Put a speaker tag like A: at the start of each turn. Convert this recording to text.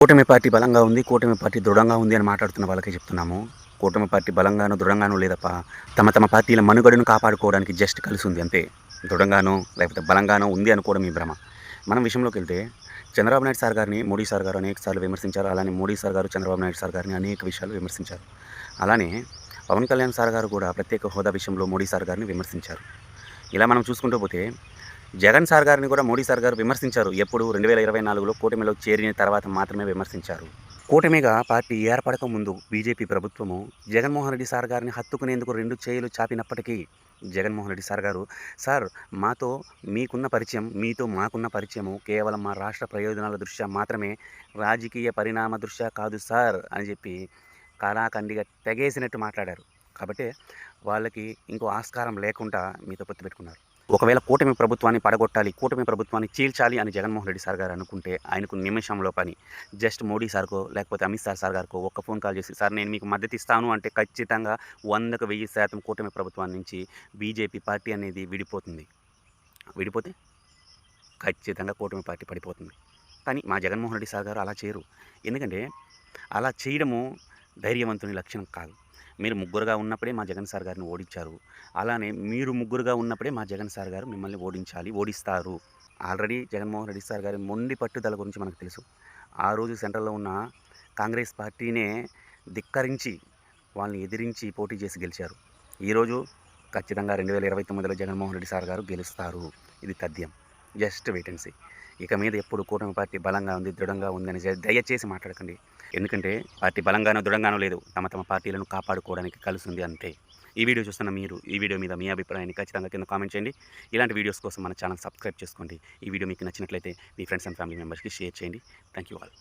A: కూటమి పార్టీ బలంగా ఉంది. కూటమి పార్టీ దృఢంగా ఉంది అని మాట్లాడుతున్న వాళ్ళకే చెప్తున్నాము. కూటమి పార్టీ బలంగానో, దృఢంగానో లేదప్పా. తమ పార్టీల మనుగడను కాపాడుకోవడానికి జస్ట్ కలిసుంది అంతే. దృఢంగానో, లేకపోతే బలంగానో ఉంది అనుకోవడం మీ భ్రమ. మనం విషయంలోకెళ్తే చంద్రబాబు నాయుడు సార్ గారిని మోడీ సార్ గారు అనేక సార్లు విమర్శించారు. అలానే మోడీ సార్ గారు చంద్రబాబు నాయుడు సార్ గారిని అనేక విషయాలు విమర్శించారు. అలానే పవన్ కళ్యాణ్ సార్ గారు కూడా ప్రత్యేక హోదా విషయంలో మోడీ సార్ గారిని విమర్శించారు. ఇలా మనం చూసుకుంటూ పోతే జగన్ సార్ గారిని కూడా మోడీ సార్ గారు విమర్శించారు. ఎప్పుడు 2024లో కూటమిలో చేరిన తర్వాత మాత్రమే విమర్శించారు. కూటమిగా పార్టీ ఏర్పడక ముందు బీజేపీ ప్రభుత్వము జగన్మోహన్ రెడ్డి సార్ గారిని హత్తుకునేందుకు 2 చేతులు చాపినప్పటికీ జగన్మోహన్ రెడ్డి సార్ గారు, "సార్ మాతో మీకున్న పరిచయం, మీతో మాకున్న పరిచయము కేవలం మా రాష్ట్ర ప్రయోజనాల దృష్ట్యా మాత్రమే, రాజకీయ పరిణామ దృష్ట్యా కాదు సార్" అని చెప్పి కరాఖండిగా తెగేసినట్టు మాట్లాడారు. కాబట్టే వాళ్ళకి ఇంకో ఆస్కారం లేకుండా మీతో పొత్తు పెట్టుకున్నారు. ఒకవేళ కూటమి ప్రభుత్వాన్ని పడగొట్టాలి, కూటమి ప్రభుత్వాన్ని చీల్చాలి అని జగన్మోహన్ రెడ్డి సార్ గారు అనుకుంటే, ఆయనకు నిమిషంలో పని. జస్ట్ మోడీ సార్‌కో, లేకపోతే అమిత్ షా సార్ గారికో ఒక్క ఫోన్ కాల్ చేసి, "సార్ నేను మీకు మద్దతిస్తాను" అంటే ఖచ్చితంగా 100కి 1000% కూటమి ప్రభుత్వం నుంచి బీజేపీ పార్టీ అనేది విడిపోతుంది. విడిపోతే ఖచ్చితంగా కూటమి పార్టీ పడిపోతుంది. కానీ మా జగన్మోహన్ రెడ్డి సార్ గారు అలా చేయరు. ఎందుకంటే అలా చేయడము ధైర్యవంతుని లక్షణం కాదు. మీరు ముగ్గురుగా ఉన్నప్పుడే మా జగన్ సార్ గారిని ఓడించారు. అలానే మీరు ముగ్గురుగా ఉన్నప్పుడే మా జగన్ సార్ గారు మిమ్మల్ని ఓడించాలి, ఓడిస్తారు. ఆల్రెడీ జగన్మోహన్ రెడ్డి సార్ గారి మొండి పట్టుదల గురించి మనకు తెలుసు. ఆ రోజు సెంట్రల్‌లో ఉన్న కాంగ్రెస్ పార్టీనే ధిక్కరించి, వాళ్ళని ఎదిరించి పోటీ చేసి గెలిచారు. ఈరోజు ఖచ్చితంగా 2029లో జగన్మోహన్ రెడ్డి సార్ గారు గెలుస్తారు. ఇది తథ్యం. Just wait and see. ఇక మీద ఎప్పుడు కూటమి పార్టీ బలంగా ఉంది, దృఢంగా ఉందని దయచేసి మాట్లాడకండి. ఎందుకంటే పార్టీ బలంగానో, దృఢంగానో లేదు. తమ పార్టీలను కాపాడుకోవడానికి కలిసుంది అంతే. ఈ వీడియో చూస్తున్న మీరు ఈ వీడియో మీద మీ అభిప్రాయాన్ని ఖచ్చితంగా కింద కామెంట్ చేయండి. ఇలాంటి వీడియోస్ కోసం మన ఛానల్ సబ్స్క్రైబ్ చేసుకోండి. ఈ వీడియో మీకు నచ్చినట్లయితే మీ ఫ్రెండ్స్ అండ్ ఫ్యామిలీ మెంబర్స్‌కి షేర్ చేయండి. Thank you all.